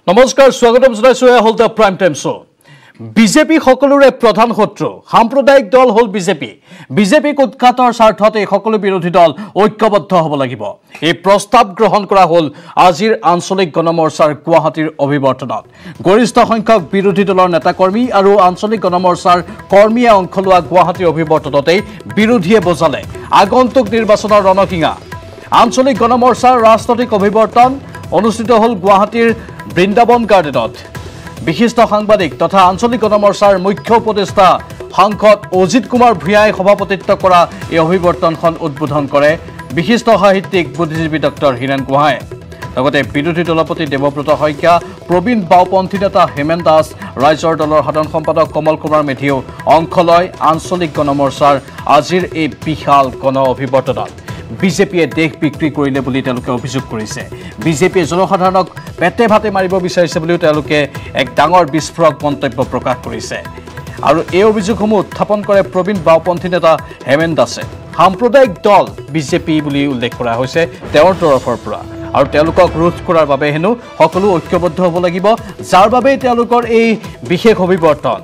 নমস্কাৰ স্বাগতম জনাইছো হল the prime time show BJP সকলোৰে প্ৰধান শত্ৰু সাম্প্ৰদায়িক দল হল বিজেপি উৎখাতৰ স্বাৰ্থত এই সকলো বিৰোধী দল ঐক্যবদ্ধ হ'ব লাগিব এই প্ৰস্তাৱ গ্ৰহণ কৰা হল আজিৰ আঞ্চলিক গণমৰ্চাৰ গুৱাহাটীৰ অভিৱৰ্তনত গৰিষ্ঠ সংখ্যক বিৰোধী দলৰ নেতাকৰ্মী আৰু আঞ্চলিক গণমৰ্চাৰ কৰ্মীয়ে অংশ লোৱা গুৱাহাটীৰ অভিৱৰ্তনতেই বিৰোধীয়ে বজালে আগন্তুক নিৰ্বাচনৰ ৰণসিঙা আঞ্চলিক গণমৰ্চাৰ ৰাজনৈতিক অভিৱৰ্তন অনুষ্ঠিত হল গুৱাহাটীৰ বৃন্দাবন গাৰ্ডেনত বিশিষ্ট সাংবাদিক তথা আঞ্চলিক গণমৰ্চাৰ মুখ্য উপদেষ্টা সাংসদ অজিত কুমাৰ ভূঞাই সভাপতিত্ব কৰা এই অভিৱৰ্তনখন উদ্বোধন কৰে বিশিষ্ট সাহিত্যিক বুদ্ধিজীৱী ডক্টৰ হীৰেন গোহাঁই লগতে বিৰোধী দলপতি দেৱব্ৰত শইকীয়া প্ৰবীণ বাওপন্থী নেতা হেমেন দাস ৰাইজৰ দলৰ সাধাৰণ সম্পাদক কমল কুমাৰ মেধিও অংশ লয় আঞ্চলিক গণমৰ্চাৰ আজিৰ এই বিশাল গণ অভিৱৰ্তনত বিজেপিয়ে দেশ বিক্ৰী কৰিলে বুলি তেওঁলোকে অভিযোগ কৰিছে বিজেপিয়ে জনসাধাৰণক পেটে ভাতে মাৰিব বিচাৰিছে বুলিও তেওঁলোকে এক ডাঙৰ বিস্ফোৰক মন্তব্য প্ৰকাশ কৰিছে আৰু এই অভিযোগসমূহ উত্থাপন কৰে প্ৰবীণ বাওপন্থী নেতা হেমেন দাসে সাম্প্ৰদায়িক দল বিজেপি বুলি উল্লেখ কৰা হৈছে তেওঁৰ তৰফৰ পৰা আৰু তেওঁলোকক ৰোধ কৰাৰ বাবে হেনো সকলো ঐক্যবদ্ধ হ'ব লাগিব যাৰ বাবে তেওঁলোকৰ এই বিশেষ অভিৱৰ্তন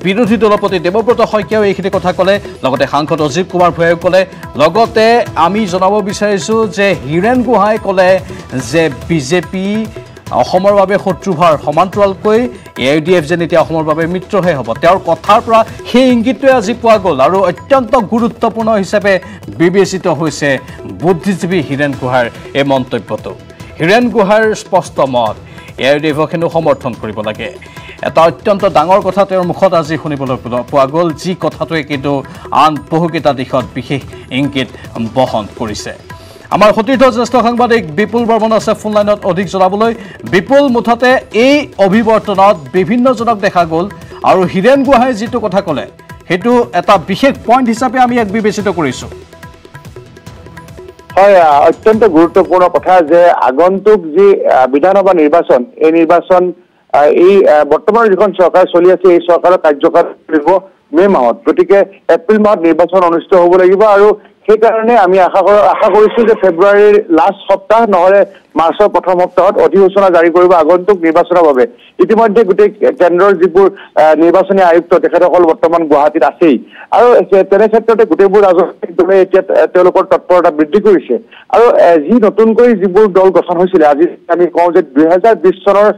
বিৰোধী দলপতি দেৱব্ৰত শইকীয়াও এইখিনি কথা ক'লে লগতে সাংসদ অজিত কুমাৰ ভূঞাইও ক'লে লগতে আমি জনাব বিচাৰিছোঁ যে হীৰেন গোহাঁই ক'লে যে বিজেপি অসমৰ বাবে শত্ৰুভাৰ সমান্তৰালকৈ AIDF যেন এতিয়া অসমৰ বাবে মিত্ৰহে হ'ব তেওঁৰ কথাৰ পৰা সেই ইংগিতটোৱে আজি পোৱা গ'ল আৰু অত্যন্ত গুৰুত্বপূৰ্ণ হিচাপে বিবেচিত হৈছে বুদ্ধিজীৱী হীৰেন গোহাঁইৰ এই মন্তব্যটো হীৰেন গোহাঁইৰ স্পষ্ট মত AIDFক হেনো সমৰ্থন কৰিব লাগে এটা অত্যন্ত ডাঙৰ কথা তেওঁৰ মুখত আজি শুনিবলৈ পোৱা গ'ল যি কথাটোৱে কিন্তু আন বহুকেইটা দিশত বিশেষ ইংগিত বহন কৰিছে আমাৰ সতীৰ্থ জ্যেষ্ঠ সাংবাদিক বিপুল বৰ্মন আছে ফোন লাইনত অধিক জনাবলৈ বিপুল মুঠতে এই অভিৱৰ্তনত বিভিন্নজনক দেখা গ'ল আৰু হীৰেন গোহাঁই যিটো কথা ক'লে সেইটো এটা বিশেষ পইণ্ট হিচাপে আমি এক বিবেচিত কৰিছোঁ হয় অত্যন্ত গুৰুত্বপূৰ্ণ কথা যে আগন্তুক যি বিধানসভা নিৰ্বাচন এই নিৰ্বাচন এই বৰ্তমান যিখন চৰকাৰ চলি আছে এই চৰকাৰৰ কাৰ্যকাল কৰিব মে মাহত গতিকে এপ্ৰিল মাহত নিৰ্বাচন অনুষ্ঠিত হ'ব লাগিব আৰু সেইকাৰণে আমি আশা কৰিছোঁ যে ফেব্ৰুৱাৰীৰ লাষ্ট সপ্তাহ নহ'লে মাৰ্চৰ প্ৰথম সপ্তাহত অধিসূচনা জাৰি কৰিব আগন্তুক নিৰ্বাচনৰ বাবে ইতিমধ্যে গোটেই কেন্দ্ৰৰ যিবোৰ নিৰ্বাচনী আয়ুক্ত তেখেতসকল বৰ্তমান গুৱাহাটীত আছেই আৰু তেনে ক্ষেত্ৰতে গোটেইবোৰ ৰাজনৈতিক দলে এতিয়া তেওঁলোকৰ তৎপৰতা বৃদ্ধি কৰিছে আৰু যি নতুনকৈ যিবোৰ দল গঠন হৈছিলে আজি আমি কওঁ যে 2020 চনৰ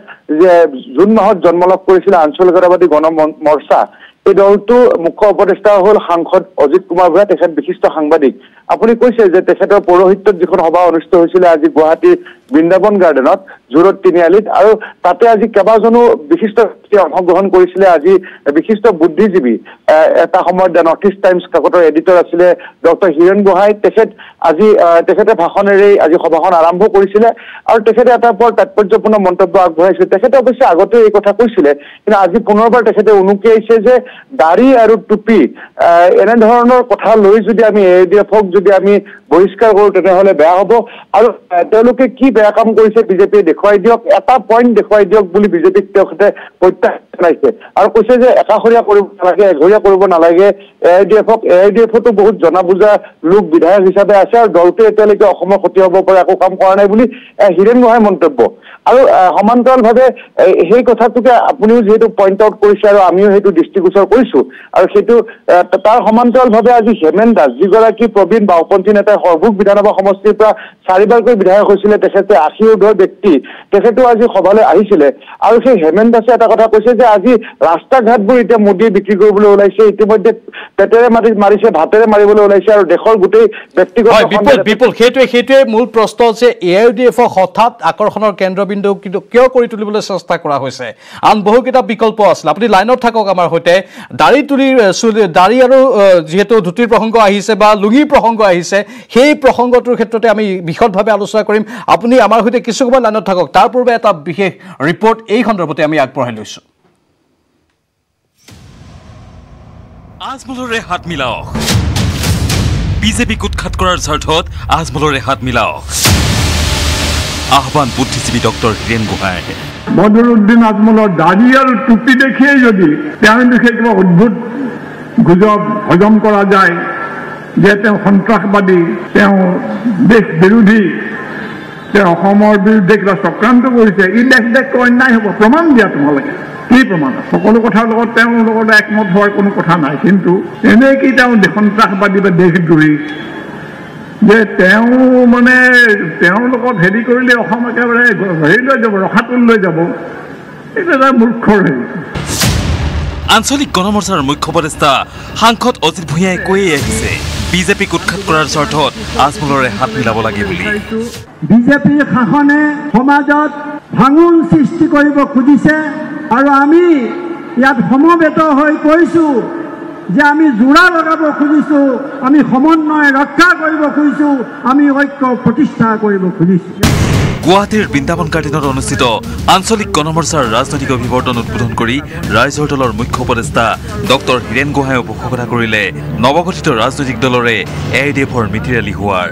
যে জুন মাহত জন্ম লাভ কৰিছিলে আঞ্চলিকতাবাদী গণ মৰ্চা এই দলটো মুখ্য উপদেষ্টা হ'ল সাংসদ অজিত কুমাৰ ভূঞা তেখেত বিশিষ্ট সাংবাদিক আপুনি কৈছে যে তেখেতৰ পৌৰোহিত্যত যিখন সভা অনুষ্ঠিত হৈছিলে আজি গুৱাহাটীৰ বৃন্দাবন গাৰ্ডেনত জোৰত তিনিআলিত আৰু তাতে আজি কেইবাজনো বিশিষ্ট অংশগ্ৰহণ কৰিছিলে আজি বিশিষ্ট বুদ্ধিজীৱী এটা সময়ত নৰ্থ ইষ্ট টাইমছ কাকতৰ এডিটৰ আছিলে ডক্টৰ হীৰেন গোহাঁই তেখেতে ভাষণেৰে আজি সভাখন আৰম্ভ কৰিছিলে আৰু তেখেতে এটা বৰ তাৎপৰ্যপূৰ্ণ মন্তব্য আগবঢ়াইছিলে তেখেতে অৱশ্যে আগতে এই কথা কৈছিলে কিন্তু আজি পুনৰবাৰ তেখেতে উনুকিয়াইছে যে দাড়ি আৰু টুপি এনেধৰণৰ কথা লৈ যদি আমি AIDFক যদি আমি বহিষ্কাৰ কৰোঁ তেনেহ'লে বেয়া হ'ব আৰু তেওঁলোকে কি বেয়া কাম কৰিছে বিজেপিয়ে দেখুৱাই দিয়ক এটা পইণ্ট দেখুৱাই দিয়ক বুলি বিজেপিক তেখেতে প্ৰত্যাহ্বান জনাইছে আৰু কৈছে যে একাষৰীয়া কৰিব নালাগে এঘৰীয়া কৰিব নালাগে AIDFতো বহুত জনা বুজা লোক বিধায়ক হিচাপে আছে আৰু দলটোৱে এতিয়ালৈকে অসমৰ ক্ষতি হ'ব পৰা একো কাম কৰা নাই বুলি হীৰেন গোহাঁইৰ মন্তব্য আৰু সমান্তৰালভাৱে সেই কথাটোকে আপুনিও যিহেতু পইণ্ট আউট কৰিছে আৰু আমিও সেইটো দৃষ্টিগোচৰ কৰিছোঁ আৰু সেইটো তাৰ সমান্তৰালভাৱে আজি হেমেন দাস যিগৰাকী প্ৰবীণ বাওপন্থী নেতাই সৰ্বুক বিধানসভা সমষ্টিৰ পৰা 4বাৰকৈ বিধায়ক হৈছিলে তেখেতে 80 ঊৰ্ধৰ ব্যক্তি তেখেতো আজি সভালৈ আহিছিলে আৰু সেই হেমেন দাসে এটা কথা কৈছে যে আজি ৰাস্তা ঘাটবোৰ এতিয়া মোদীয়ে বিক্ৰী কৰিবলৈ ওলাইছে ইতিমধ্যে পেটেৰে মাৰিছে ভাতেৰে মাৰিবলৈ ওলাইছে আৰু দেশৰ গোটেই ব্যক্তিগত বিপুল সেইটোৱে মূল প্ৰশ্ন যে AIDFক হঠাৎ আকৰ্ষণৰ কেন্দ্ৰবিন্দু কিন্তু কিয় কৰি তুলিবলৈ চেষ্টা কৰা হৈছে আন বহুকেইটা বিকল্প আছিল আপুনি লাইনত থাকক আমাৰ সৈতে দাড়ি আৰু যিহেতু ধুতিৰ প্ৰসংগ আহিছে বা লুঙিৰ প্ৰসংগ আহিছে সেই প্ৰসংগটোৰ ক্ষেত্ৰতে আমি বিশদভাৱে আলোচনা কৰিম আপুনি আমাৰ সৈতে কিছু সময় লাইনত থাকক তাৰ পূৰ্বে এটা বিশেষ ৰিপৰ্ট এই সন্দৰ্ভতে আমি আগবঢ়াই লৈছোঁ আজমলৰে হাত মিলাওক বিজেপিক উৎখাত কৰাৰ স্বাৰ্থত আজমলৰে হাত মিলাওক আহ্বান বুদ্ধিজীৱী ডক্টৰ হীৰেন গোহাঁই বদৰুদ্দিন আজমলৰ দাড়ি আৰু টুপি দেখিয়ে যদি তেওঁৰ বিষয়ে কিবা অদ্ভুত গুজব হজম কৰা যায় যে তেওঁ সন্ত্ৰাসবাদী তেওঁ দেশ বিৰোধী যে অসমৰ বিৰুদ্ধে কিবা চক্ৰান্ত কৰিছে, ই দেশ অন্যায় হ'ব। প্ৰমাণ দিয়া তোমালোকে, কি প্ৰমাণ? সকলো কথাৰ লগত তেওঁৰ লগত একমত হোৱাৰ কোনো কথা নাই, কিন্তু এনেই কি তেওঁ সন্ত্ৰাসবাদী বা দেশদ্ৰোহী যে তেওঁ মানে তেওঁৰ লগত হেৰি কৰিলে অসম একেবাৰে হেৰি লৈ যাব, ৰখাটোল লৈ যাব, এইটো এটা মূৰ্খৰ হেৰি। আঞ্চলিক গণমৰ্চাৰ মুখ্য উপদেষ্টা সাংসদ অজিত ভূঞাই কৈয়ে আহিছে বিজেপিক উৎখাত কৰাৰ স্বাৰ্থত আজমলৰে হাত মিলাব লাগে বুলি। বিজেপিৰ শাসনে সমাজত ভাঙোন সৃষ্টি কৰিব খুজিছে আৰু আমি ইয়াত সমবেত হৈ কৈছোঁ যে আমি জোৰা লগাব খুজিছোঁ, আমি সমন্বয় ৰক্ষা কৰিব খুজিছোঁ, আমি ঐক্য প্ৰতিষ্ঠা কৰিব খুজিছোঁ। গুৱাহাটীৰ বৃন্দাবন গাৰ্ডেনত অনুষ্ঠিত আঞ্চলিক গণমৰ্চাৰ ৰাজনৈতিক অভিৱৰ্তন উদ্বোধন কৰি ৰাইজৰ দলৰ মুখ্য উপদেষ্টা ডক্টৰ হীৰেন গোহাঁয়ে ঘোষণা কৰিলে নৱগঠিত ৰাজনৈতিক দলৰে AIDFৰ মিতিৰ আলি হোৱাৰ।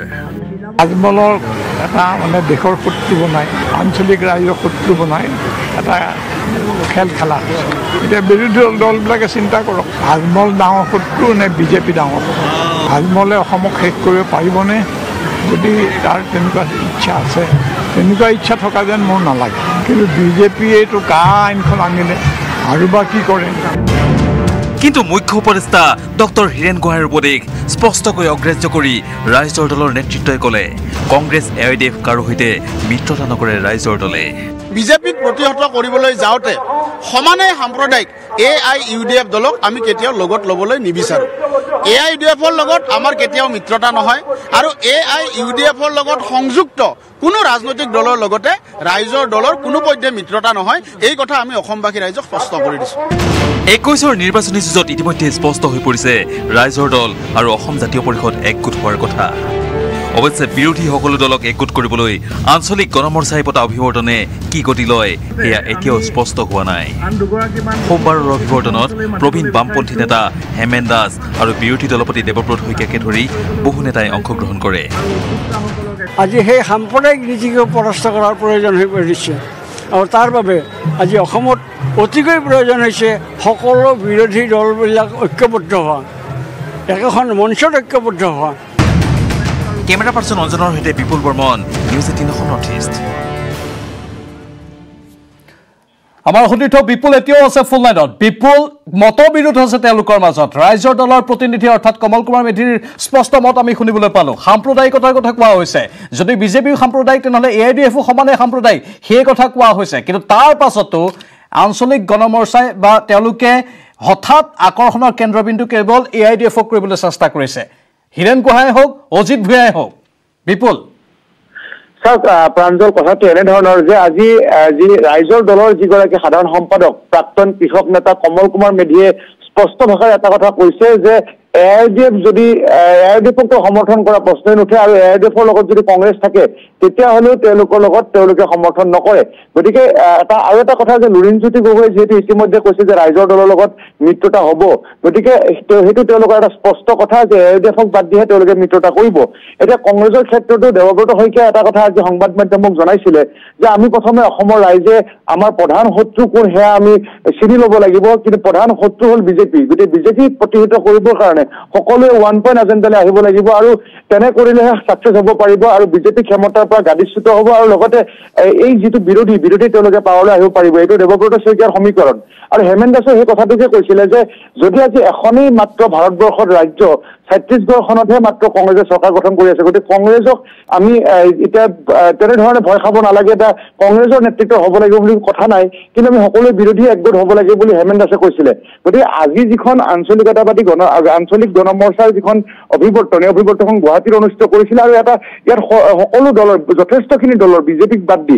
আজমলৰ এটা মানে দেশৰ শত্ৰু বনাই, আঞ্চলিক ৰাইজৰ শত্ৰু বনাই এটা খেল খেলা। এতিয়া বিৰোধী দলবিলাকে চিন্তা কৰক, আজমল ডাঙৰ শত্ৰু নে বিজেপি ডাঙৰ শত্ৰু? আজমলে অসমক শেষ কৰিব পাৰিবনে? যদি তাৰ তেনেকুৱা ইচ্ছা আছে, তেনেকুৱা ইচ্ছা থকা যেন মোৰ নালাগে। কিন্তু বিজেপিয়ে এইটো কা আইনখন আনিলে আৰু বা কি কৰে। কিন্তু মুখ্য উপদেষ্টা ডক্টৰ হীৰেন গোহাঁইৰ উপদেশ স্পষ্টকৈ অগ্ৰাহ্য কৰি ৰাইজৰ দলৰ নেতৃত্বই ক'লে কংগ্ৰেছ AIDF কাৰো সৈতে মিত্ৰতা নকৰে ৰাইজৰ দলে। বিজেপিক প্ৰতিহত কৰিবলৈ যাওঁতে সমানে সাম্প্ৰদায়িক AIUDF দলক আমি কেতিয়াও লগত ল'বলৈ নিবিচাৰোঁ। AIUDFৰ লগত আমাৰ কেতিয়াও মিত্ৰতা নহয় আৰু AIUDFৰ লগত সংযুক্ত কোনো ৰাজনৈতিক দলৰ লগতে ৰাইজৰ দলৰ কোনো পধ্যে মিত্ৰতা নহয়। এই কথা আমি অসমবাসী ৰাইজক স্পষ্ট কৰি দিছোঁ। 21ৰ নিৰ্বাচনী যুঁজত ইতিমধ্যে স্পষ্ট হৈ পৰিছে ৰাইজৰ দল আৰু অসম জাতীয় পৰিষদ একগোট হোৱাৰ কথা। অৱশ্যে বিৰোধী সকলো দলক একগোট কৰিবলৈ আঞ্চলিক গণমৰ্চাই পতা অভিৱৰ্তনে কি গতি লয় সেয়া এতিয়াও স্পষ্ট হোৱা নাই। সোমবাৰৰ অভিৱৰ্তনত প্ৰবীণ বামপন্থী নেতা হেমেন দাস আৰু বিৰোধী দলপতি দেৱব্ৰত শইকীয়াকে ধৰি বহু নেতাই অংশগ্ৰহণ কৰে। আজি সেই সাম্প্ৰদায়িক নীতিকে পৰাস্ত কৰাৰ প্ৰয়োজন হৈ পৰিছে আৰু তাৰ বাবে আজি অসমত অতিকৈ প্ৰয়োজন হৈছে সকলো বিৰোধী দলবিলাক ঐক্যবদ্ধ হোৱা, একেখন মঞ্চত ঐক্যবদ্ধ হোৱা। কেমেৰা পাৰ্চন অঞ্জনৰ সৈতে Bipul Barman, news 18 Assam north east. আমাৰ সতীৰ্থ বিপুল এতিয়াও আছে ফুল লাইনত। বিপুল, মতবিৰোধ আছে তেওঁলোকৰ মাজত। ৰাইজৰ দলৰ প্ৰতিনিধি অৰ্থাৎ কমল কুমাৰ মেধিৰ স্পষ্ট মত আমি শুনিবলৈ পালোঁ। সাম্প্ৰদায়িকতাৰ কথা কোৱা হৈছে। যদি বিজেপিও সাম্প্ৰদায়িক তেনেহ'লে AIDFও সমানে সাম্প্ৰদায়িক, সেই কথা কোৱা হৈছে। কিন্তু তাৰ পাছতো আঞ্চলিক গণমৰ্চাই বা তেওঁলোকে হঠাৎ আকৰ্ষণৰ কেন্দ্ৰবিন্দু কেৱল AIDFক কৰিবলৈ চেষ্টা কৰিছে। হীৰেন গোহাঁই হওক, অজিত ভূঞাই হওক। বিপুল চাওক, প্ৰাঞ্জল, কথাটো এনেধৰণৰ যে আজি যি ৰাইজৰ দলৰ যিগৰাকী সাধাৰণ সম্পাদক প্ৰাক্তন কৃষক নেতা কমল কুমাৰ মেধিয়ে স্পষ্ট ভাষাৰে এটা কথা কৈছে যে AIDF যদি AIDFক সমৰ্থন কৰা প্ৰশ্নই নুঠে আৰু AIDFৰ লগত যদি কংগ্ৰেছ থাকে তেতিয়াহ'লেও তেওঁলোকৰ লগত তেওঁলোকে সমৰ্থন নকৰে। গতিকে আৰু এটা কথা যে লুৰিণজ্যোতি গগৈয়ে যিহেতু ইতিমধ্যে কৈছে যে ৰাইজৰ দলৰ লগত মিত্ৰতা হ'ব, গতিকে সেইটো তেওঁলোকৰ এটা স্পষ্ট কথা যে AIDFক বাদ দিহে তেওঁলোকে মিত্ৰতা কৰিব। এতিয়া কংগ্ৰেছৰ ক্ষেত্ৰতো দেৱব্ৰত শইকীয়াই এটা কথা আজি সংবাদ মাধ্যমক জনাইছিলে যে আমি প্ৰথমে অসমৰ ৰাইজে আমাৰ প্ৰধান শত্ৰু কোন সেয়া আমি চিনি ল'ব লাগিব, কিন্তু প্ৰধান শত্ৰু হ'ল বিজেপি। গতিকে বিজেপিক প্ৰতিহত কৰিবৰ কাৰণে সকলোৱে 1 পইণ্ট এজেণ্ডালৈ আহিব লাগিব আৰু তেনে কৰিলেহে ছাকচেছ হ'ব পাৰিব আৰু বিজেপি ক্ষমতাৰ পৰা গাদীচ্যুত হ'ব আৰু লগতে এই যিটো বিৰোধী তেওঁলোকে পাৱলৈ আহিব পাৰিব। এইটো দেৱব্ৰত শইকীয়াৰ সমীকৰণ। আৰু হেমেন দাসে সেই কথাটোকে কৈছিলে যে যদি আজি এখনেই মাত্ৰ ভাৰতবৰ্ষৰ ৰাজ্য, ছত্তীশগড়খনতহে মাত্ৰ কংগ্ৰেছে চৰকাৰ গঠন কৰি আছে, গতিকে কংগ্ৰেছক আমি এতিয়া তেনেধৰণে ভয় খাব নালাগে, এটা কংগ্ৰেছৰ নেতৃত্ব হ'ব লাগিব বুলি কথা নাই, কিন্তু আমি সকলোৱে বিৰোধী একগোট হ'ব লাগে বুলি হেমেন দাসে কৈছিলে। গতিকে আজি যিখন আঞ্চলিকতাবাদী আঞ্চলিক গণমৰ্চাৰ যিখন অভিৱৰ্তন, এই অভিৱৰ্তন গুৱাহাটীত অনুষ্ঠিত কৰিছিলে আৰু ইয়াত সকলো দলৰ যথেষ্টখিনি দলৰ বিজেপিক বাদ দি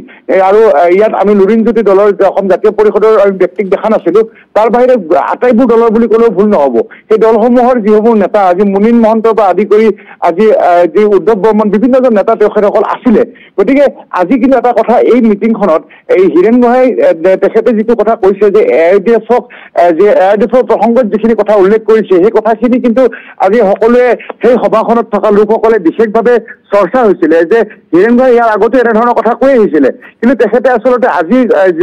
আৰু ইয়াত আমি লুৰিণজ্যোতি দলৰ অসম জাতীয় পৰিষদৰ ব্যক্তিক দেখা নাছিলো, তাৰ বাহিৰে আটাইবোৰ দলৰ বুলি ক'লেও ভুল নহ'ব। সেই দলসমূহৰ যিসমূহ নেতা আজি মুনীন মহন্তৰ পৰা আদি কৰি আজি যি উদ্ধৱ বৰ্মন বিভিন্নজন নেতা তেখেতসকল আছিলে। গতিকে আজি কিন্তু এটা কথা, এই মিটিংখনত এই হীৰেন গোহাঁই তেখেতে যিটো কথা কৈছে যে AIDFৰ প্ৰসংগত যিখিনি কথা উল্লেখ কৰিছে সেই কথাখিনি কিন্তু আজি সকলোৱে সেই সভাখনত থকা লোকসকলে বিশেষভাৱে চৰ্চা হৈছিলে যে হীৰেন গোহাঁই ইয়াৰ আগতে এনেধৰণৰ কথা কৈ আহিছিলে, কিন্তু তেখেতে আচলতে আজি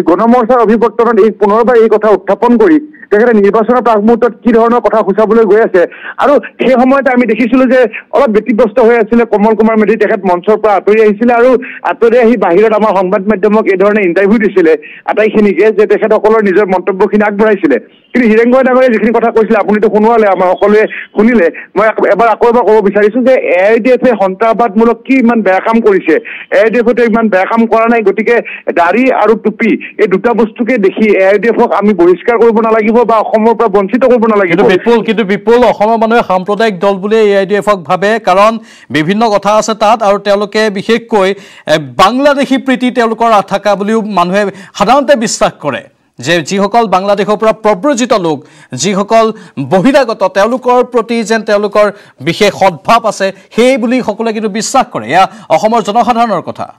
গণমৰ্চাৰ অভিৱৰ্তনত পুনৰবাৰ এই কথা উত্থাপন কৰি তেখেতে নিৰ্বাচনৰ প্ৰাক মুহূৰ্তত কি ধৰণৰ কথা সূচাবলৈ গৈ আছে আৰু সেই সময়তে আমি দেখিছিলো যে অলপ ব্যতিব্যস্ত হৈ আছিলে কমল কুমাৰ মেধি তেখেত মঞ্চৰ পৰা আঁতৰি আহিছিলে আৰু আঁতৰি আহি বাহিৰত আমাৰ সংবাদ মাধ্যমক এই ধৰণে ইণ্টাৰভিউ দিছিলে আটাইখিনিকে যে তেখেতসকলৰ নিজৰ মন্তব্যখিনি আগবঢ়াইছিলে কিন্তু হীৰেন গোহাঁই ডাঙৰীয়াই যিখিনি কথা কৈছিলে আপুনিতো শুনোৱালে আমাৰ সকলোৱে শুনিলে মই এবাৰ ক'ব বিচাৰিছো যে AIDFে সন্ত্ৰাসবাদমূলক কি ইমান বেয়া কাম কৰিছে AIDFে ইমান বেয়া কাম কৰা নাই গতিকে দাড়ি আৰু টুপি এই দুটা বস্তুকে দেখি AIDFক আমি বহিষ্কাৰ কৰিব নালাগিব বা অসমৰ পৰা বঞ্চিত কৰিব নালাগিব কিন্তু বিপুল অসমৰ মানুহে সাম্প্ৰদায়িক দল বুলি AIDFক ভাবে কাৰণ বিভিন্ন কথা আছে তাত আৰু তেওঁলোকে বিশেষকৈ বাংলাদেশী প্ৰীতি তেওঁলোকৰ আথাকা বুলিও মানুহে সাধাৰণতে বিশ্বাস কৰে যে যিসকল বাংলাদেশৰ পৰা প্ৰব্ৰজিত লোক যিসকল বহিৰাগত তেওঁলোকৰ প্ৰতি যেন তেওঁলোকৰ বিশেষ সদ্ভাৱ আছে সেই বুলি সকলোৱে কিন্তু বিশ্বাস কৰে এয়া অসমৰ জনসাধাৰণৰ কথা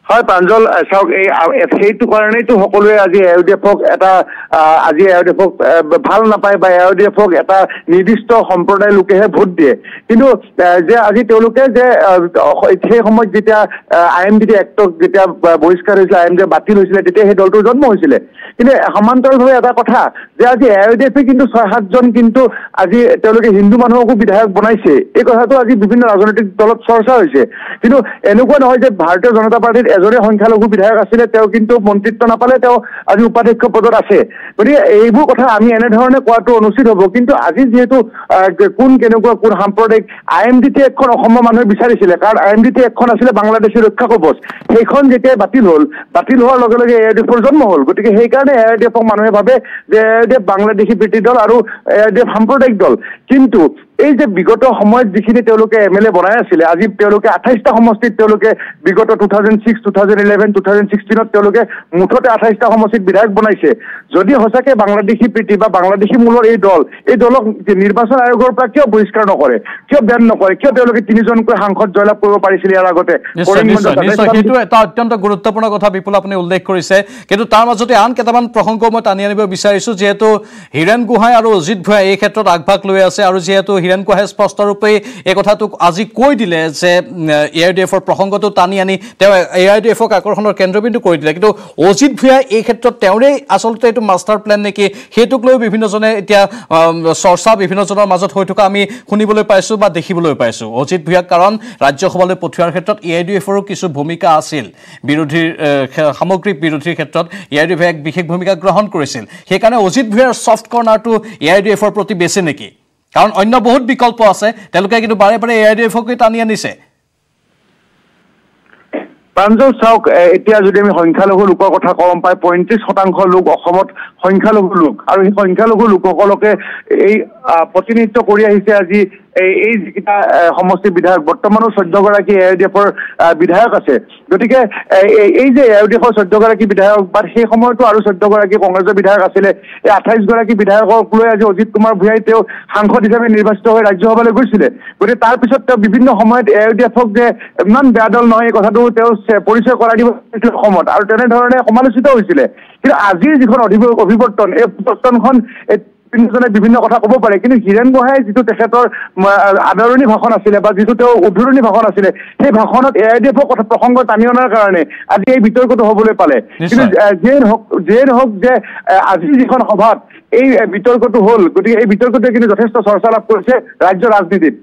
হয় প্ৰাঞ্জল চাওক এই সেইটো কাৰণেইতো সকলোৱে আজি AIDFক এটা আজি AIDFক ভাল নাপায় বা AIDFক এটা নিৰ্দিষ্ট সম্প্ৰদায়ৰ লোকেহে ভোট দিয়ে কিন্তু যে আজি তেওঁলোকে যে সেই সময়ত যেতিয়া IMDT এক্টক যেতিয়া বহিষ্কাৰ হৈছিলে IMDT বাতিল হৈছিলে তেতিয়া সেই দলটোৰ জন্ম হৈছিলে কিন্তু সমান্তৰালভাৱে এটা কথা যে আজি AIDFে কিন্তু 6-7 জন কিন্তু আজি তেওঁলোকে হিন্দু মানুহকো বিধায়ক বনাইছে এই কথাটো আজি বিভিন্ন ৰাজনৈতিক দলত চৰ্চা হৈছে কিন্তু এনেকুৱা নহয় যে ভাৰতীয় জনতা পাৰ্টিৰ এজনে সংখ্যালঘু বিধায়ক আছিলে তেওঁ কিন্তু মন্ত্ৰিত্ব নাপালে তেওঁ আজি উপাধ্যক্ষ পদত আছে গতিকে এইবোৰ কথা আমি এনেধৰণে কোৱাটো অনুচিত হ'ব কিন্তু আজি যিহেতু কোন কেনেকুৱা কোন সাম্প্ৰদায়িক IMDT এখন অসমৰ মানুহে বিচাৰিছিলে কাৰণ IMDT এখন আছিলে বাংলাদেশৰ ৰক্ষা কবচ সেইখন যেতিয়া বাতিল হোৱাৰ লগে লগে AIDFৰ জন্ম হ'ল গতিকে সেইকাৰণে AIDFক মানুহে ভাবে যে AIDF বাংলাদেশী প্ৰীতি দল আৰু AIDF সাম্প্ৰদায়িক দল কিন্তু এই যে বিগত সময়ত যিখিনি তেওঁলোকে MLA বনাই আছিলে আজি তেওঁলোকে 28টা সমষ্টিত তেওঁলোকে বিগত 2006 2011 2016ত তেওঁলোকে মুঠতে 28টা সমষ্টিত বিধায়ক বনাইছে যদি সঁচাকে বাংলাদেশী প্ৰীতি বা বাংলাদেশী মূলৰ এই দলক নিৰ্বাচন আয়োগৰ পৰা কিয় বহিষ্কাৰ নকৰে কিয় বেন নকৰে কিয় তেওঁলোকে 3জনকৈ সাংসদ জয়লাভ কৰিব পাৰিছিল ইয়াৰ আগতে সেইটো এটা অত্যন্ত গুৰুত্বপূৰ্ণ কথা বিপুল আপুনি উল্লেখ কৰিছে কিন্তু তাৰ মাজতে আন কেইটামান প্ৰসংগ মই টানি আনিব বিচাৰিছো যিহেতু হীৰেন গোহাঁই আৰু অজিত ভূঞাই এই ক্ষেত্ৰত আগভাগ লৈ আছে আৰু যিহেতু হীৰেন গোহাঁই স্পষ্টৰূপে এই কথাটো আজি কৈ দিলে যে AIDFৰ প্ৰসংগটো টানি আনি তেওঁ AIDFক আকৰ্ষণৰ কেন্দ্ৰবিন্দু কৰি দিলে কিন্তু অজিত ভূঞাই এই ক্ষেত্ৰত তেওঁৰেই আচলতে এইটো মাষ্টাৰ প্লেন নেকি সেইটোক লৈ বিভিন্নজনে এতিয়া চৰ্চা বিভিন্নজনৰ মাজত হৈ থকা আমি শুনিবলৈ পাইছোঁ বা দেখিবলৈ পাইছোঁ অজিত ভূঞাক কাৰণ ৰাজ্যসভালৈ পঠিওৱাৰ ক্ষেত্ৰত AIDFৰো কিছু ভূমিকা আছিল বিৰোধীৰ সামগ্ৰিক বিৰোধীৰ ক্ষেত্ৰত AIDFে এক বিশেষ ভূমিকা গ্ৰহণ কৰিছিল সেইকাৰণে অজিত ভূঞাৰ ছফ্ট কৰ্ণাৰটো AIDFৰ প্ৰতি বেছি নেকি কাৰণ অন্য বহুত বিকল্প আছে তেওঁলোকে কিন্তু বাৰে বাৰে AIDFকে টানি আনিছে প্ৰাঞ্জল চাওক এতিয়া যদি আমি সংখ্যালঘু লোকৰ কথা কম পাই 35% লোক অসমত সংখ্যালঘু লোক আৰু এই সংখ্যালঘু লোকসকলকে এই প্ৰতিনিধিত্ব কৰি আহিছে আজি এই যিকেইটা সমষ্টিৰ বিধায়ক বৰ্তমানো 14গৰাকী AIDFৰ বিধায়ক আছে গতিকে এই যে AIDFৰ 14গৰাকী বিধায়ক বা সেই সময়তো আৰু 14গৰাকী কংগ্ৰেছৰ বিধায়ক আছিলে এই 28গৰাকী বিধায়কক লৈ আজি অজিত কুমাৰ ভূঞাই তেওঁ সাংসদ হিচাপে নিৰ্বাচিত হৈ ৰাজ্যসভালৈ গৈছিলে গতিকে তাৰপিছত তেওঁ বিভিন্ন সময়ত AIDFক যে ইমান বেয়া দল নহয় এই কথাটো তেওঁ পৰিচয় কৰাই দিব অসমত আৰু তেনেধৰণে সমালোচিত হৈছিলে কিন্তু আজিৰ যিখন অভিৱৰ্তন এই পৰিৱৰ্তনখন তিনিজনে বিভিন্ন কথা ক'ব পাৰে কিন্তু হীৰেন গোহাঁই যিটো তেখেতৰ আদৰণি ভাষণ আছিলে বা যিটো তেওঁ উদ্ধৰণি ভাষণ আছিলে সেই ভাষণত AIDFৰ কথা প্ৰসংগ টানি অনাৰ কাৰণে আজি এই বিতৰ্কটো হ'বলৈ পালে কিন্তু যিয়ে নহওক যে আজি যিখন সভাত এই বিতৰ্কটো হ'ল গতিকে এই বিতৰ্কটোৱে কিন্তু যথেষ্ট চৰ্চা লাভ কৰিছে ৰাজ্যৰ ৰাজনীতিত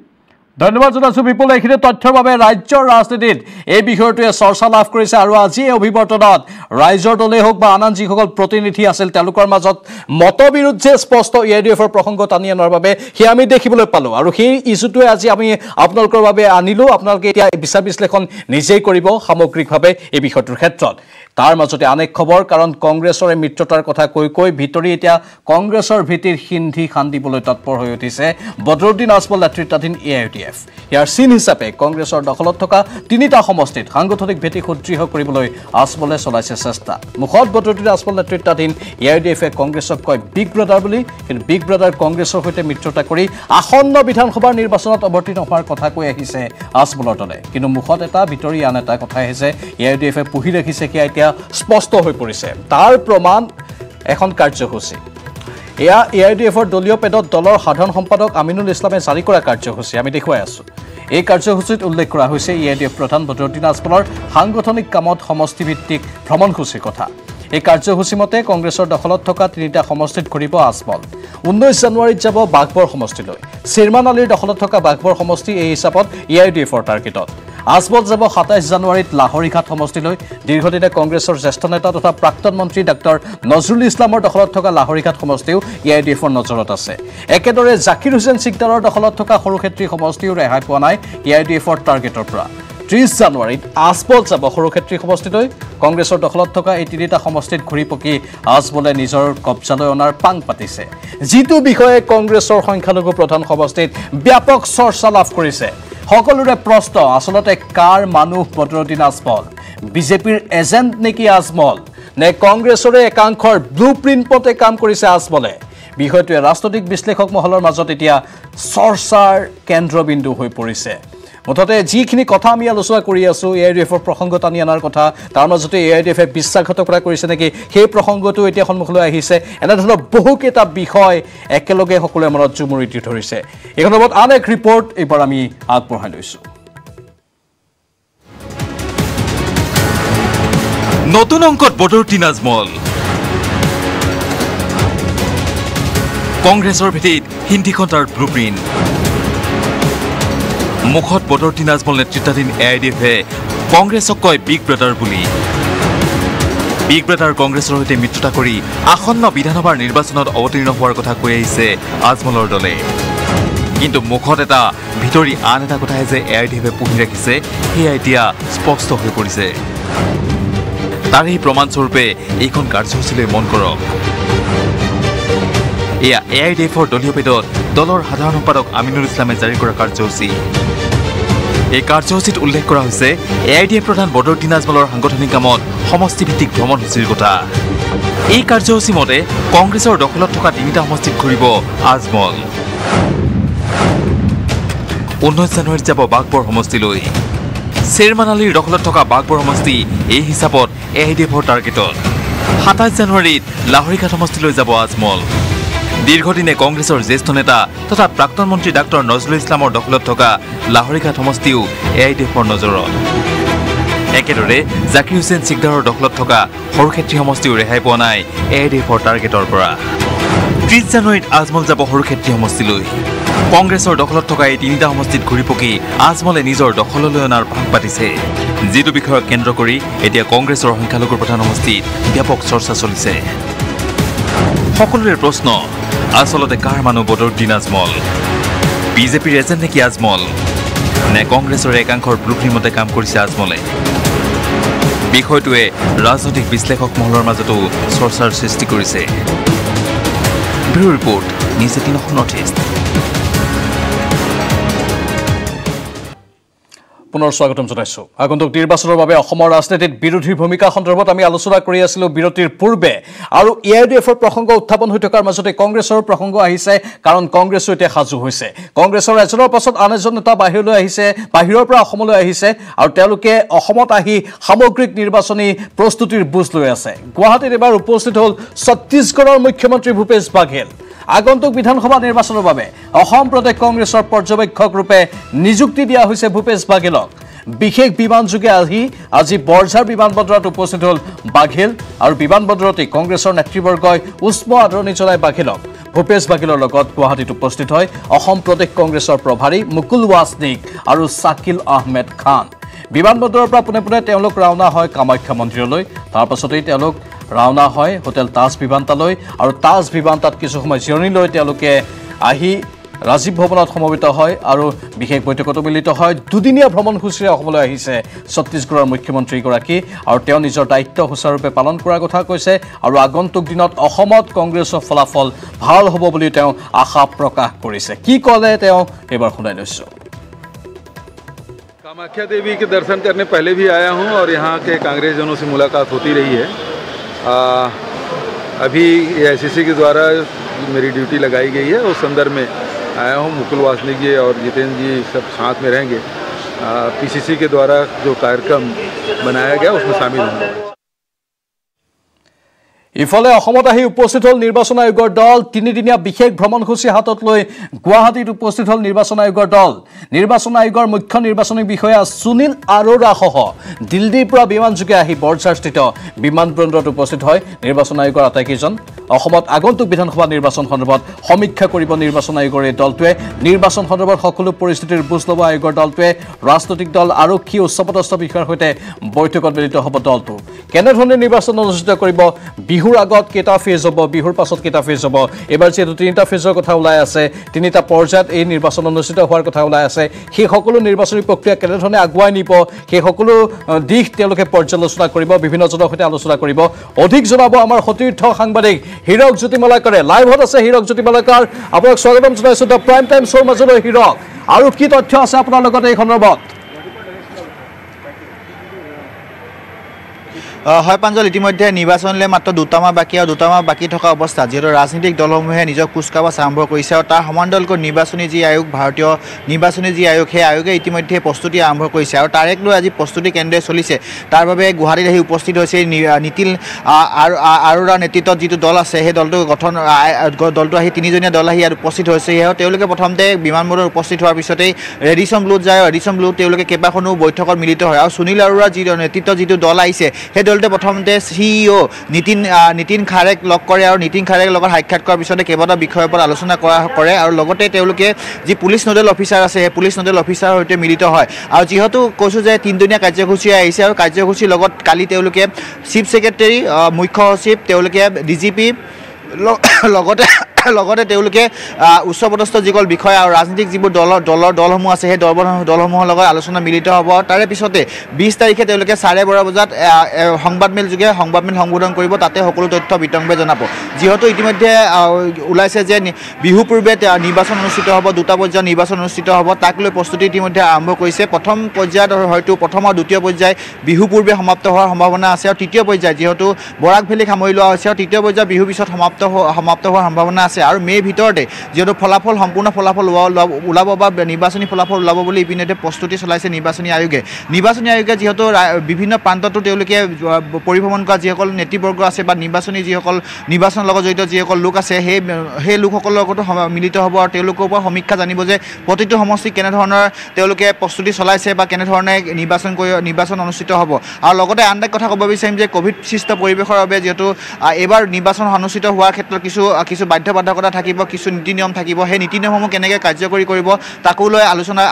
ধন্যবাদ জনাইছোঁ বিপুল এইখিনি তথ্যৰ বাবে ৰাজ্যৰ ৰাজনীতিত এই বিষয়টোৱে চৰ্চা লাভ কৰিছে আৰু আজি এই অভিৱৰ্তনত ৰাইজৰ দলেই হওক বা আন যিসকল প্ৰতিনিধি আছিল তেওঁলোকৰ মাজত মতবিৰোধে স্পষ্ট AIDFৰ প্ৰসংগ টানি অনাৰ বাবে সেয়া আমি দেখিবলৈ পালোঁ আৰু সেই ইছ্যুটোৱে আজি আমি আপোনালোকৰ বাবে আনিলোঁ আপোনালোকে এতিয়া বিচাৰ বিশ্লেষণ নিজেই কৰিব সামগ্ৰিকভাৱে এই বিষয়টোৰ ক্ষেত্ৰত তাৰ মাজতে আন এক খবৰ কাৰণ কংগ্ৰেছৰ মিত্ৰতাৰ কথা কৈ ভিতৰি এতিয়া কংগ্ৰেছৰ ভীতিৰ সিন্ধি খান্দিবলৈ তৎপৰ হৈ উঠিছে বদৰুদ্দিন আজমল নেতৃত্বাধীন AIDF ইয়াৰ চিন হিচাপে কংগ্ৰেছৰ দখলত থকা 3টা সমষ্টিত সাংগঠনিক ভেটি সুদৃঢ় কৰিবলৈ আজমলে চলাইছে চেষ্টা মুখত বদৰুদ্দিন আজমল নেতৃত্বাধীন AIDFে কংগ্ৰেছক কয় বিগ ব্ৰাদাৰ বুলি কিন্তু বিগ ব্ৰাদাৰ কংগ্ৰেছৰ সৈতে মিত্ৰতা কৰি আসন্ন বিধানসভাৰ নিৰ্বাচনত অৱতীৰ্ণ হোৱাৰ কথা কৈ আহিছে আজমলৰ দলে কিন্তু মুখত এটা ভিতৰি আন এটা কথা আহিছে AIDFে পুহি ৰাখিছে কি এতিয়া স্পষ্ট হৈ পৰিছে তাৰ প্ৰমাণ এখন কাৰ্যসূচী এয়া AIDFৰ দলীয় পেডত দলৰ সাধাৰণ সম্পাদক আমিনুল ইছলামে জাৰি কৰা কাৰ্যসূচী আমি দেখুৱাই আছোঁ এই কাৰ্যসূচীত উল্লেখ কৰা হৈছে AIDF প্ৰধান বদৰুদ্দিন আজমলৰ সাংগঠনিক কামত সমষ্টিভিত্তিক ভ্ৰমণসূচীৰ কথা এই কাৰ্যসূচী মতে কংগ্ৰেছৰ দখলত থকা 3টা সমষ্টিত ঘূৰিব আজমল 19 জানুৱাৰীত যাব বাঘবৰ সমষ্টিলৈ শ্বেৰমান আলীৰ দখলত থকা বাঘবৰ সমষ্টি এই হিচাপত এআইডিএফৰ টাৰ্গেটত আজমল যাব 27 জানুৱাৰীত লাহৰীঘাট সমষ্টিলৈ দীৰ্ঘদিনে কংগ্ৰেছৰ জ্যেষ্ঠ নেতা তথা প্ৰাক্তন মন্ত্ৰী ডক্টৰ নজৰুল ইছলামৰ দখলত থকা লাহৰীঘাট সমষ্টিও এআইডিএফৰ নজৰত আছে একেদৰে জাকিৰ হুছেইন সিকদাৰৰ দখলত থকা সৰুক্ষেত্ৰী সমষ্টিও ৰেহাই পোৱা নাই এআইডিএফৰ টাৰ্গেটৰ পৰা 30 জানুৱাৰীত আজমল যাব সৰুক্ষেত্ৰী সমষ্টিলৈ কংগ্ৰেছৰ দখলত থকা এই 3টা সমষ্টিত ঘূৰি পকি আজমলে নিজৰ কব্জালৈ অনাৰ পাং পাতিছে যিটো বিষয়ে কংগ্ৰেছৰ সংখ্যালঘু প্ৰধান সমষ্টিত ব্যাপক চৰ্চা লাভ কৰিছে সকলোৰে প্ৰশ্ন আসলতে কাৰ মানুহ বদৰুদ্দিন আজমল বিজেপিৰ এজেণ্ট নেকি আজমল নে কংগ্ৰেছৰে একাংশৰ ব্লুপ্ৰিণ্ট পথে কাম কৰিছে আজমলে বিষয়টোৱে ৰাজনৈতিক বিশ্লেষক মহলৰ মাজত এতিয়া চৰ্চাৰ কেন্দ্ৰবিন্দু হৈ পৰিছে মুঠতে যিখিনি কথা আমি আলোচনা কৰি আছো এআইডিএফৰ প্ৰসংগ টানি আনাৰ কথা তাৰ মাজতে এআইডিএফে বিশ্বাসঘাতকতা কৰিছে নেকি সেই প্ৰসংগটো এতিয়া সন্মুখলৈ আহিছে এনেধৰণৰ বহুকেইটা বিষয় একেলগে সকলোৰে মনত জুমুৰি দি ধৰিছে এই সন্দৰ্ভত আন এক ৰিপৰ্ট এইবাৰ আমি আগবঢ়াই লৈছো নতুন অংকত বদৰুদ্দিন আজমল কংগ্ৰেছৰ ভেটিত হিন্দীখন তাৰ ব্লুপ্ৰিণ্ট মুখত বদৰুদ্দিন আজমল নেতৃত্বাধীন এআইডিএফে কংগ্ৰেছক কয় বিগ ব্ৰাদাৰ বুলি বিগ ব্ৰাদাৰ কংগ্ৰেছৰ সৈতে মিত্ৰতা কৰি আসন্ন বিধানসভাৰ নিৰ্বাচনত অৱতীৰ্ণ হোৱাৰ কথা কৈ আহিছে আজমলৰ দলে কিন্তু মুখত এটা ভিতৰি আন এটা কথাই যে এআইডিএফে পুহি ৰাখিছে সেয়া এতিয়া স্পষ্ট হৈ পৰিছে তাৰ এই প্ৰমাণস্বৰূপে এইখন কাৰ্যসূচীলৈ মন কৰক এয়া এআইডিএফৰ দলীয় পেটত দলৰ সাধাৰণ সম্পাদক আমিনুল ইছলামে জাৰি কৰা কাৰ্যসূচী এই কাৰ্যসূচীত উল্লেখ কৰা হৈছে এআইডিএফ প্ৰধান বদৰুদ্দিন আজমলৰ সাংগঠনিক কামত সমষ্টিভিত্তিক ভ্ৰমণসূচীৰ কথা এই কাৰ্যসূচী মতে কংগ্ৰেছৰ দখলত থকা 3টা সমষ্টিত ঘূৰিব আজমল 19 জানুৱাৰীত যাব বাঘবৰ সমষ্টিলৈ শ্বেৰমান আলীৰ দখলত থকা বাঘবৰ সমষ্টি এই হিচাপত এআইডিএফৰ টাৰ্গেটত 27 জানুৱাৰীত লাহৰীঘাট সমষ্টিলৈ যাব আজমল দীৰ্ঘদিনে কংগ্ৰেছৰ জ্যেষ্ঠ নেতা তথা প্ৰাক্তন মন্ত্ৰী ডক্টৰ নজৰুল ইছলামৰ দখলত থকা লাহৰীঘাট সমষ্টিও এআইডিএফৰ নজৰত একেদৰে জাকিৰ হুছেইন সিকদাৰৰ দখলত থকা সৰুক্ষেত্ৰী সমষ্টিও ৰেহাই পোৱা নাই এআইডিএফৰ টাৰ্গেটৰ পৰা 30 জানুৱাৰীত আজমল যাব সৰুক্ষেত্ৰী সমষ্টিলৈ কংগ্ৰেছৰ দখলত থকা এই 3টা সমষ্টিত ঘূৰি পকি আজমলে নিজৰ দখললৈ অনাৰ ভাগ পাতিছে যিটো বিষয়ক কেন্দ্ৰ কৰি এতিয়া কংগ্ৰেছৰ সংখ্যালঘু প্ৰধান সমষ্টিত ব্যাপক চৰ্চা চলিছে সকলোৰে প্ৰশ্ন আসলতে কাৰ মানুহ বদৰুদ্দিন আজমল বিজেপিৰ এজেণ্ট নেকি আজমল নে কংগ্ৰেছৰ একাংশৰ ব্লুপ্ৰিণ্ট মতে কাম কৰিছে আজমলে বিষয়টোৱে ৰাজনৈতিক বিশ্লেষক মহলৰ মাজতো চৰ্চাৰ সৃষ্টি কৰিছে bureau report news 18 north east পুনৰ স্বাগতম জনাইছো আগন্তুক নিৰ্বাচনৰ বাবে অসমৰ ৰাজনীতিত বিৰোধীৰ ভূমিকা সন্দৰ্ভত আমি আলোচনা কৰি আছিলো বিৰতিৰ পূৰ্বে আৰু এআইডিএফৰ প্ৰসংগ উত্থাপন হৈ থকাৰ মাজতে কংগ্ৰেছৰ প্ৰসংগ আহিছে কাৰণ কংগ্ৰেছো এতিয়া সাজু হৈছে কংগ্ৰেছৰ এজনৰ পাছত আন এজন নেতা বাহিৰলৈ আহিছে বাহিৰৰ পৰা অসমলৈ আহিছে আৰু তেওঁলোকে অসমত আহি সামগ্ৰিক নিৰ্বাচনী প্ৰস্তুতিৰ বুজ লৈ আছে গুৱাহাটীত এবাৰ উপস্থিত হ'ল ছত্তীশগড়ৰ মুখ্যমন্ত্ৰী ভূপেশ বাঘেল আগন্তুক বিধানসভা নিৰ্বাচনৰ বাবে অসম প্ৰদেশ কংগ্ৰেছৰ পৰ্যবেক্ষক ৰূপে নিযুক্তি দিয়া হৈছে ভূপেশ বাঘেলক বিশেষ বিমানযোগে আজি বৰঝাৰ বিমানবন্দৰত উপস্থিত হ'ল বাঘেল আৰু বিমানবন্দৰতে কংগ্ৰেছৰ নেতৃবৰ্গই উষ্ম আদৰণি জনাই বাঘেলক ভূপেশ বাঘেলৰ লগত গুৱাহাটীত উপস্থিত হয় অসম প্ৰদেশ কংগ্ৰেছৰ প্ৰভাৰী মুকুল ৱাছনিক আৰু শাকিল আহমেদ খান বিমানবন্দৰৰ পৰা পোনে পোনে তেওঁলোক ৰাওনা হয় কামাখ্যা মন্দিৰলৈ তাৰ পাছতেই তেওঁলোক ৰাওনা হয় হোটেল তাজ বিমানতালৈ আৰু তাজ বিমানতাত কিছু সময় জিৰণি লৈ তেওঁলোকে আহি ৰাজীৱ ভৱনত সমবেত হয় আৰু বিশেষ বৈঠকত মিলিত হয় দুদিনীয়া ভ্ৰমণসূচীৰে অসমলৈ আহিছে ছত্তীশগড়ৰ মুখ্যমন্ত্ৰীগৰাকী আৰু তেওঁ নিজৰ দায়িত্ব সুচাৰুৰূপে পালন কৰাৰ কথা কৈছে আৰু আগন্তুক দিনত অসমত কংগ্ৰেছৰ ফলাফল ভাল হ'ব বুলি তেওঁ আশা প্ৰকাশ কৰিছে কি ক'লে তেওঁ এবাৰ শুনাই লৈছো कामाख्या देवी के दर्शन करने पहले भी आया हूं और यहाँ के कांग्रेसजनों से मुलाकात होती रही है अभी एआईसीसी के द्वारा मेरी ड्यूटी लगाई गई है उस संदर्भ में आया हूँ मुकुल वासनिक जी और जितेंद्र जी सब साथ में रहेंगे पीसीसी के द्वारा जो कार्यक्रम बनाया गया उसमें शामिल होंगे ইফালে অসমত আহি উপস্থিত হল নিৰ্বাচন আয়োগৰ দল তিনিদিনীয়া বিশেষ ভ্ৰমণসূচী হাতত লৈ গুৱাহাটীত উপস্থিত হল নিৰ্বাচন আয়োগৰ দল নিৰ্বাচন আয়োগৰ মুখ্য নিৰ্বাচনী বিষয়া সুনীল আৰোৰা সহ দিল্লীৰ পৰা বিমানযোগে আহি বৰঝাৰস্থিত বিমানবন্দৰত উপস্থিত হয় নিৰ্বাচন আয়োগৰ আটাইকেইজন অসমত আগন্তুক বিধানসভা নিৰ্বাচন সন্দৰ্ভত সমীক্ষা কৰিব নিৰ্বাচন আয়োগৰ এই দলটোৱে নিৰ্বাচন সন্দৰ্ভত সকলো পৰিস্থিতিৰ বুজ ল'ব আয়োগৰ দলটোৱে ৰাজনৈতিক দল আৰক্ষী উচ্চপদস্থ বিষয়াৰ সৈতে বৈঠকত মিলিত হ'ব দলটো কেনেধৰণে নিৰ্বাচন অনুষ্ঠিত কৰিব বিহুৰ আগত কেইটা ফেজ হ'ব বিহুৰ পাছত কেইটা ফেজ হ'ব এবাৰ যেহেতু তিনিটা ফেজৰ কথা ওলাই আছে তিনিটা পৰ্যায়ত এই নিৰ্বাচন অনুষ্ঠিত হোৱাৰ কথা ওলাই আছে সেই সকলো নিৰ্বাচনী প্ৰক্ৰিয়া কেনেধৰণে আগুৱাই নিব সেই সকলো দিশ তেওঁলোকে পৰ্যালোচনা কৰিব বিভিন্নজনৰ সৈতে আলোচনা কৰিব অধিক জনাব আমাৰ সতীৰ্থ সাংবাদিক হীৰক জ্যোতি মালাকাৰে লাইভত আছে হীৰক জ্যোতি মালাকাৰ আপোনাক স্বাগতম জনাইছো দ্য প্ৰাইম টাইম শ্ব'ৰ মাজলৈ হীৰক আৰু কি তথ্য আছে আপোনাৰ লগত এই সন্দৰ্ভত হয় পাঞ্জল ইতিমধ্যে নিৰ্বাচনলৈ মাত্ৰ দুটামাহ বাকী আৰু দুটামাহ বাকী থকা অৱস্থাত যিহেতু ৰাজনৈতিক দলসমূহে নিজৰ কুচকাৱাজ আৰম্ভ কৰিছে আৰু তাৰ সমান্তৰালকৈ নিৰ্বাচনী যি আয়োগ ভাৰতীয় নিৰ্বাচনী যি আয়োগ সেই আয়োগে ইতিমধ্যে প্ৰস্তুতি আৰম্ভ কৰিছে আৰু তাৰেক লৈ আজি প্ৰস্তুতি কেন্দ্ৰে চলিছে তাৰ বাবে গুৱাহাটীত আহি উপস্থিত হৈছে নীতিল আৰোৰাৰ নেতৃত্বত যিটো দল আছে সেই দলটো আহি তিনিজনীয়া দল আহি ইয়াত উপস্থিত হৈছে সেয়েহে তেওঁলোকে প্ৰথমতে বিমানবন্দৰত উপস্থিত হোৱাৰ পিছতেই ৰেডিচন ব্লুত যায় ৰেডিচন ব্লুত তেওঁলোকে কেইবাখনো বৈঠকত মিলিত হয় আৰু সুনীল আৰোৰাৰ যি নেতৃত্বত যিটো দল আহিছে সেই দলটোৱে প্ৰথমতে CEO নীতিন খাৰেক লগ কৰে আৰু নীতিন খাৰেক লগত সাক্ষাৎ কৰাৰ পিছতে কেইবাটাও বিষয়ৰ ওপৰত আলোচনা কৰে আৰু লগতে তেওঁলোকে যি পুলিচ নোডেল অফিচাৰ আছে সেই পুলিচ নোডেল অফিচাৰৰ সৈতে মিলিত হয় আৰু যিহেতু কৈছোঁ যে তিনিদিনীয়া কাৰ্যসূচী আহিছে আৰু কাৰ্যসূচীৰ লগত কালি তেওঁলোকে চিফ ছেক্ৰেটাৰী মুখ্য সচিব তেওঁলোকে DGP লগতে তেওঁলোকে উচ্চপদস্থ যিসকল বিষয়া আৰু ৰাজনৈতিক যিবোৰ দলসমূহ আছে সেই দলসমূহৰ লগত আলোচনা মিলিত হ'ব তাৰে পিছতে 20 তাৰিখে তেওঁলোকে 12:30 বজাত সংবাদমেল সম্বোধন কৰিব তাতে সকলো তথ্য বিতংভাৱে জনাব যিহেতু ইতিমধ্যে ওলাইছে যে বিহু পূৰ্বে নিৰ্বাচন অনুষ্ঠিত হ'ব দুটা পৰ্যায়ৰ নিৰ্বাচন অনুষ্ঠিত হ'ব তাক লৈ প্ৰস্তুতি ইতিমধ্যে আৰম্ভ কৰিছে প্ৰথম পৰ্যায়ত হয়তো প্ৰথম আৰু দ্বিতীয় পৰ্যায় বিহু পূৰ্বে সমাপ্ত হোৱাৰ সম্ভাৱনা আছে আৰু তৃতীয় পৰ্যায় যিহেতু বৰাক ভেলীক সামৰি লোৱা হৈছে আৰু তৃতীয় পৰ্যায় বিহু পিছত সমাপ্ত হোৱাৰ সম্ভাৱনা আছে আৰু মেৰ ভিতৰতে যেহেতু সম্পূৰ্ণ ফলাফল ওলাব বা নিৰ্বাচনী ফলাফল ওলাব বুলি ইপিনে প্ৰস্তুতি চলাইছে নিৰ্বাচনী আয়োগে যিহেতু বিভিন্ন প্ৰান্ততো তেওঁলোকে পৰিভ্ৰমণ কৰা যিসকল নেতৃবৰ্গ আছে বা নিৰ্বাচনৰ লগত জড়িত যিসকল লোক আছে সেই লোকসকলৰ লগতো মিলিত হ'ব আৰু তেওঁলোকৰ পৰা সমীক্ষা জানিব যে প্ৰতিটো সমষ্টিত কেনেধৰণৰ তেওঁলোকে প্ৰস্তুতি চলাইছে বা কেনেধৰণে নিৰ্বাচন অনুষ্ঠিত হ'ব আৰু লগতে আন এটা কথা ক'ব বিচাৰিম যে কোভিড সৃষ্ট পৰিৱেশৰ বাবে যিহেতু এইবাৰ নিৰ্বাচন অনুষ্ঠিত হোৱাৰ ক্ষেত্ৰত কিছু বাধ্যবাধকতা থাকিব কিছু নীতি নিয়ম থাকিব সেই নীতি নিয়মসমূহ কেনেকৈ কাৰ্যকৰী কৰিব তাকো লৈ আলোচনা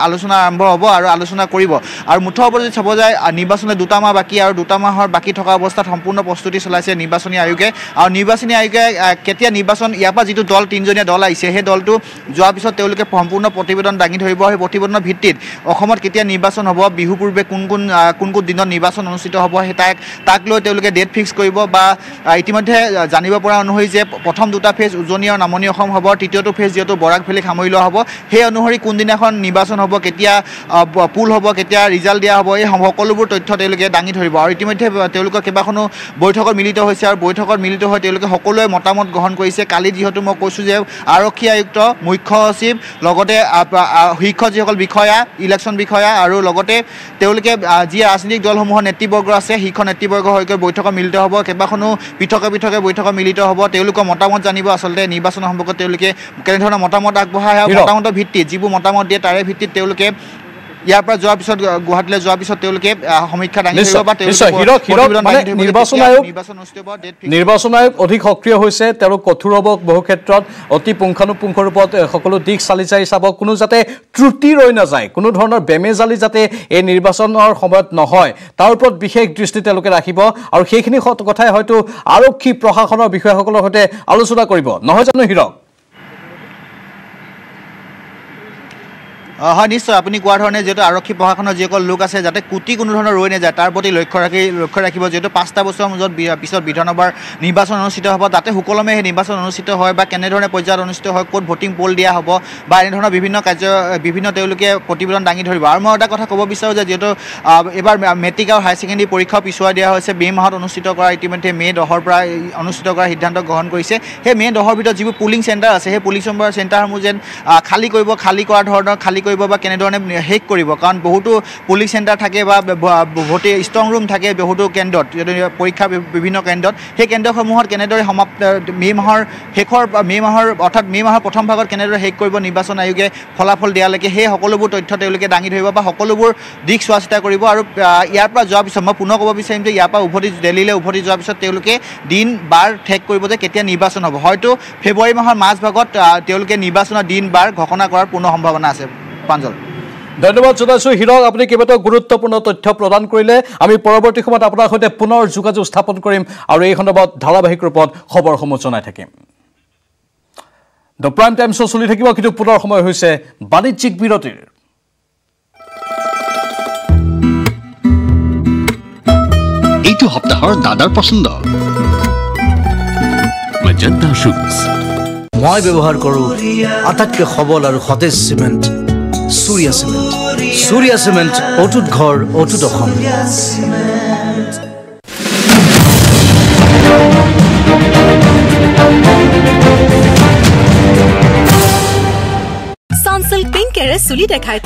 আৰম্ভ হ'ব আৰু আলোচনা কৰিব আৰু মুঠৰ ওপৰত যদি চাব যায় নিৰ্বাচনে দুটা মাহ বাকী আৰু দুটা মাহৰ বাকী থকা অৱস্থাত সম্পূৰ্ণ প্ৰস্তুতি চলাইছে নিৰ্বাচনী আয়োগে আৰু নিৰ্বাচনী আয়োগে কেতিয়া নিৰ্বাচন ইয়াৰ পৰা যিটো দল তিনিজনীয়া দল আহিছে সেই দলটো যোৱাৰ পিছত তেওঁলোকে সম্পূৰ্ণ প্ৰতিবেদন দাঙি ধৰিব সেই প্ৰতিবেদনৰ ভিত্তিত অসমত কেতিয়া নিৰ্বাচন হ'ব বিহু পূৰ্বে কোন দিনত নিৰ্বাচন অনুষ্ঠিত হ'ব সেই তাক লৈ তেওঁলোকে ডেট ফিক্স কৰিব বা ইতিমধ্যে জানিব পৰা অনুসৰি যে প্ৰথম দুটা ফেজ উজনি আৰু নামনি অসম হ'ব তৃতীয়টো ফেজ যিহেতু বৰাক ভেলীক সামৰি লোৱা হ'ব সেই অনুসৰি কোনদিনাখন নিৰ্বাচন হ'ব কেতিয়া পুল হ'ব কেতিয়া ৰিজাল্ট দিয়া হ'ব এই সকলোবোৰ তথ্য তেওঁলোকে দাঙি ধৰিব আৰু ইতিমধ্যে তেওঁলোকৰ কেইবাখনো বৈঠকত মিলিত হৈছে আৰু বৈঠকত মিলিত হৈ তেওঁলোকে সকলোৱে মতামত গ্ৰহণ কৰিছে কালি যিহেতু মই কৈছোঁ যে আৰক্ষী আয়ুক্ত মুখ্য সচিব লগতে শীৰ্ষ যিসকল বিষয়া ইলেকশ্যন বিষয়া আৰু লগতে তেওঁলোকে যি ৰাজনৈতিক দলসমূহৰ নেতৃবৰ্গ আছে শীৰ্ষ নেতৃবৰ্গৰ সৈতে বৈঠকত মিলিত হ'ব কেইবাখনো পৃথকে বৈঠকত মিলিত হ'ব তেওঁলোকৰ মতামত জানিব আচলতে নিৰ্বাচনৰ সম্পৰ্কত তেওঁলোকে কেনেধৰণৰ মতামত আগবঢ়ায় আৰু মতামতৰ ভিত্তিত যিবোৰ মতামত দিয়ে তাৰে ভিত্তিত তেওঁলোকে ইয়াৰ পৰা যোৱাৰ পিছত গুৱাহাটীলৈ যোৱাৰ পিছত তেওঁলোকে সমীক্ষা দাঙি ধৰিব বা নিৰ্বাচন আয়োগ অধিক সক্ৰিয় হৈছে তেওঁলোক কঠোৰ হ'ব বহু ক্ষেত্ৰত অতি পুংখানুপুংখ ৰূপত সকলো দিশ চালি চাব কোনো যাতে ত্ৰুটি ৰৈ নাযায় কোনো ধৰণৰ বেমেজালি যাতে এই নিৰ্বাচনৰ সময়ত নহয় তাৰ ওপৰত বিশেষ দৃষ্টি তেওঁলোকে ৰাখিব আৰু সেইখিনি কথাই হয়তো আৰক্ষী প্ৰশাসনৰ বিষয়াসকলৰ সৈতে আলোচনা কৰিব নহয় জানো হীৰক হয় নিশ্চয় আপুনি কোৱাৰ ধৰণে যিহেতু আৰক্ষী প্ৰশাসনৰ যিসকল লোক আছে যাতে কোনো ধৰণৰ ৰৈ নাযায় তাৰ প্ৰতি লক্ষ্য ৰাখিব যিহেতু 5টা বছৰৰ পিছত বিধানসভাৰ নিৰ্বাচন অনুষ্ঠিত হ'ব তাতে সুকলমে সেই নিৰ্বাচন অনুষ্ঠিত হয় বা কেনেধৰণে পৰ্যায়ত অনুষ্ঠিত হয় ক'ত ভোটিং পল দিয়া হ'ব বা এনেধৰণৰ বিভিন্ন তেওঁলোকে প্ৰতিবেদন দাঙি ধৰিব আৰু মই এটা কথা ক'ব বিচাৰোঁ যে যিহেতু এইবাৰ মেট্ৰিক আৰু হায়াৰ ছেকেণ্ডেৰী পৰীক্ষাও পিছুৱাই দিয়া হৈছে মে' মাহত অনুষ্ঠিত কৰা ইতিমধ্যে মে' 10ৰ পৰা অনুষ্ঠিত কৰাৰ সিদ্ধান্ত গ্ৰহণ কৰিছে সেই মে' 10ৰ ভিতৰত যিবোৰ পুলিং চেণ্টাৰ আছে সেই পুলিং চেণ্টাৰসমূহ যেন খালী কৰাৰ ধৰণৰ কৰিব বা কেনেধৰণে শেষ কৰিব কাৰণ বহুতো পুলিং চেণ্টাৰ থাকে বা ভোটে ষ্ট্ৰং ৰুম থাকে বহুতো কেন্দ্ৰত পৰীক্ষা বিভিন্ন কেন্দ্ৰত সেই কেন্দ্ৰসমূহত কেনেদৰে মে' মাহৰ অৰ্থাৎ মে' মাহৰ প্ৰথম ভাগত কেনেদৰে শেষ কৰিব নিৰ্বাচন আয়োগে ফলাফল দিয়ালৈকে সেই সকলোবোৰ তথ্য তেওঁলোকে দাঙি ধৰিব বা সকলোবোৰ দিশ চোৱা চিতা কৰিব আৰু ইয়াৰ পৰা যোৱাৰ পিছত মই পুনৰ ক'ব বিচাৰিম যে ইয়াৰ পৰা দিল্লীলৈ উভতি যোৱাৰ পিছত তেওঁলোকে দিন বাৰ ঠেক কৰিব যে কেতিয়া নিৰ্বাচন হ'ব হয়তো ফেব্ৰুৱাৰী মাহৰ মাজভাগত তেওঁলোকে নিৰ্বাচনৰ দিন বাৰ ঘোষণা কৰাৰ পূৰ্ণ সম্ভাৱনা আছে প্ৰাঞ্জল ধন্যবাদ জনাইছোঁ হীৰক আপুনি কেইবাটাও গুৰুত্বপূৰ্ণ তথ্য প্ৰদান কৰিলে আমি পৰৱৰ্তী সময়ত আপোনাৰ সৈতে পুনৰ যোগাযোগ স্থাপন কৰিম আৰু এই সন্দৰ্ভত ধাৰাবাহিক ৰূপত খবৰসমূহ জনাই থাকিম দ্য প্ৰাইম টাইম শ্ব' চলি থাকিব কিন্তু পুনৰ সময় হৈছে বাণিজ্যিক বিৰতিৰ এইটো সপ্তাহৰ দাদাৰ পছন্দ মেজেণ্টা শুজ মই ব্যৱহাৰ কৰোঁ আটাইতকৈ সবল আৰু সতেজ চিমেণ্ট Surya Cement, অটুট ঘৰ অটুট অসম Sunsilk Pink Care চুলি দেখায়